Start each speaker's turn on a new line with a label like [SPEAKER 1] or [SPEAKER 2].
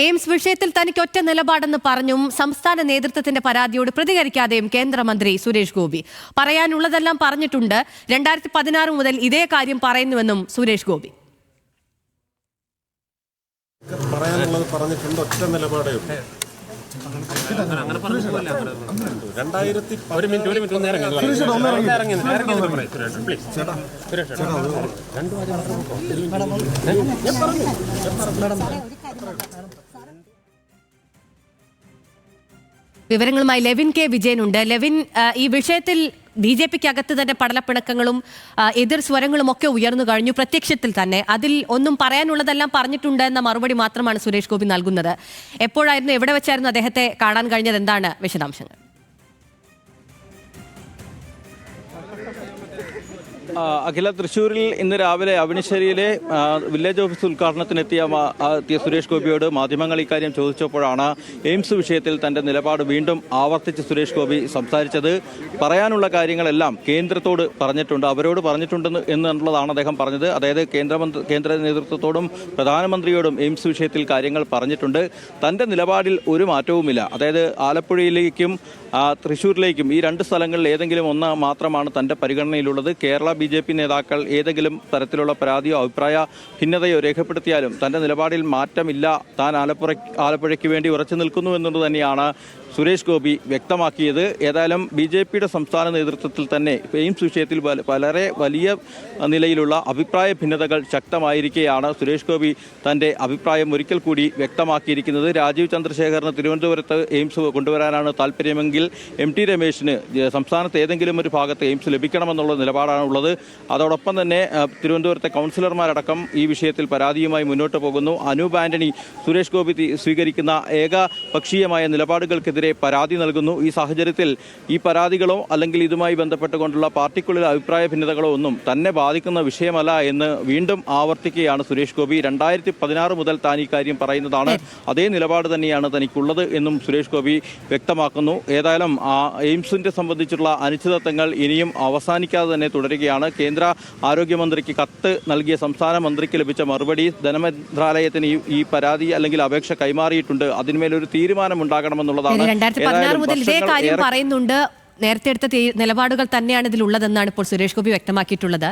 [SPEAKER 1] AIIMS വിഷയത്തിൽ തനിക്ക് ഒറ്റ നിലപാടെന്ന് പറഞ്ഞും സംസ്ഥാന നേതൃത്വത്തിന്റെ പരാതിയോട് പ്രതികരിക്കാതെയും കേന്ദ്രമന്ത്രി സുരേഷ് ഗോപി പറയാനുള്ളതെല്ലാം പറഞ്ഞിട്ടുണ്ട്. 2016 മുതൽ ഇതേ കാര്യം പറയുന്നുവെന്നും സുരേഷ് ഗോപി.
[SPEAKER 2] പറയാനുള്ളത് പറഞ്ഞിട്ടുണ്ട്, ഒറ്റ നിലപാടേ ഉള്ളൂ.
[SPEAKER 1] വിവരങ്ങളുമായി ലെവിൻ കെ വിജയനുണ്ട്. ലെവിൻ, ഈ വിഷയത്തിൽ BJPക്ക് അകത്ത് തന്നെ പടലപ്പിണക്കങ്ങളും എതിർ സ്വരങ്ങളും ഒക്കെ ഉയർന്നു കഴിഞ്ഞു. പ്രത്യക്ഷത്തിൽ തന്നെ അതിൽ ഒന്നും പറയാനുള്ളതെല്ലാം പറഞ്ഞിട്ടുണ്ട് എന്ന മറുപടി മാത്രമാണ് സുരേഷ് ഗോപി നൽകുന്നത്. എപ്പോഴായിരുന്നു, എവിടെ വെച്ചായിരുന്നു അദ്ദേഹത്തെ കാണാൻ കഴിഞ്ഞത്? എന്താണ് വിശദാംശങ്ങൾ?
[SPEAKER 3] അഖില, തൃശ്ശൂരിൽ ഇന്ന് രാവിലെ അവനിശ്ശേരിയിലെ വില്ലേജ് ഓഫീസ് ഉദ്ഘാടനത്തിനെത്തിയ സുരേഷ് ഗോപിയോട് മാധ്യമങ്ങൾ ഇക്കാര്യം ചോദിച്ചപ്പോഴാണ് എയിംസ് വിഷയത്തിൽ തന്റെ നിലപാട് വീണ്ടും ആവർത്തിച്ച് സുരേഷ് ഗോപി സംസാരിച്ചത്. പറയാനുള്ള കാര്യങ്ങളെല്ലാം കേന്ദ്രത്തോട് പറഞ്ഞിട്ടുണ്ട്, അവരോട് പറഞ്ഞിട്ടുണ്ട് എന്നുള്ളതാണ് അദ്ദേഹം പറഞ്ഞത്. അതായത് കേന്ദ്ര നേതൃത്വത്തോടും പ്രധാനമന്ത്രിയോടും എയിംസ് വിഷയത്തിൽ കാര്യങ്ങൾ പറഞ്ഞിട്ടുണ്ട്. തന്റെ നിലപാടിൽ ഒരു മാറ്റവുമില്ല. അതായത് ആലപ്പുഴയിലേക്കും തൃശ്ശൂരിലേക്കും ഈ രണ്ട് സ്ഥലങ്ങളിൽ ഏതെങ്കിലും ഒന്ന് മാത്രമാണ് തന്റെ പരിഗണനയിലുള്ളത്. കേരള BJP നേതാക്കൾ ഏതെങ്കിലും തരത്തിലുള്ള പരാതിയോ അഭിപ്രായ ഭിന്നതയോ രേഖപ്പെടുത്തിയാലും തന്റെ നിലപാടിൽ മാറ്റമില്ല, താൻ ആലപ്പുഴയ്ക്ക് വേണ്ടി ഉറച്ചു നിൽക്കുന്നു എന്നുള്ളത് തന്നെയാണ് സുരേഷ് ഗോപി വ്യക്തമാക്കിയത്. ഏതായാലും BJPയുടെ സംസ്ഥാന നേതൃത്വത്തിൽ തന്നെ എയിംസ് വിഷയത്തിൽ വളരെ വലിയ നിലയിലുള്ള അഭിപ്രായ ഭിന്നതകൾ ശക്തമായിരിക്കെയാണ് സുരേഷ് ഗോപി തന്റെ അഭിപ്രായം ഒരിക്കൽ കൂടി വ്യക്തമാക്കിയിരിക്കുന്നത്. രാജീവ് ചന്ദ്രശേഖറിന് തിരുവനന്തപുരത്ത് എയിംസ് കൊണ്ടുവരാനാണ് താല്പര്യമെങ്കിൽ MT രമേശിന് സംസ്ഥാനത്ത് ഏതെങ്കിലും ഒരു ഭാഗത്ത് എയിംസ് ലഭിക്കണമെന്നുള്ള നിലപാടാണ് ഉള്ളത്. അതോടൊപ്പം തന്നെ തിരുവനന്തപുരത്തെ കൗൺസിലർമാരടക്കം ഈ വിഷയത്തിൽ പരാതിയുമായി മുന്നോട്ട് പോകുന്നു. അനൂപ് ആന്റണി സുരേഷ് ഗോപി സ്വീകരിക്കുന്ന ഏകപക്ഷീയമായ നിലപാടുകൾക്കെതിരെ പരാതി നൽകുന്നു. ഈ സാഹചര്യത്തിൽ ഈ പരാതികളോ അല്ലെങ്കിൽ ഇതുമായി ബന്ധപ്പെട്ടുകൊണ്ടുള്ള പാർട്ടിക്കുള്ളിലെ അഭിപ്രായ ഭിന്നതകളോ ഒന്നും തന്നെ ബാധിക്കുന്ന വിഷയമല്ല എന്ന് വീണ്ടും ആവർത്തിക്കുകയാണ് സുരേഷ് ഗോപി. 2016 മുതൽ താൻ ഈ കാര്യം പറയുന്നതാണ്, അതേ നിലപാട് തന്നെയാണ് തനിക്കുള്ളത് എന്നും സുരേഷ് ഗോപി വ്യക്തമാക്കുന്നു. ഏതായാലും എയിംസിന്റെ സംബന്ധിച്ചുള്ള അനിശ്ചിതത്വങ്ങൾ ഇനിയും അവസാനിക്കാതെ തന്നെ തുടരുകയാണ്. കേന്ദ്ര ആരോഗ്യമന്ത്രിക്ക് കത്ത് നൽകിയ സംസ്ഥാന മന്ത്രിക്ക് ലഭിച്ച മറുപടി, ധനമന്ത്രാലയത്തിന് ഈ പരാതി അല്ലെങ്കിൽ അപേക്ഷ കൈമാറിയിട്ടുണ്ട്, അതിന്മേലൊരു തീരുമാനം ഉണ്ടാകണമെന്നുള്ളതാണ്.
[SPEAKER 1] 2016 മുതൽ ഇതേ കാര്യം പറയുന്നുണ്ട്. നേരത്തെ എടുത്ത നിലപാടുകൾ തന്നെയാണ് ഇതിലുള്ളതെന്നാണ് ഇപ്പോൾ സുരേഷ് ഗോപി വ്യക്തമാക്കിയിട്ടുള്ളത്.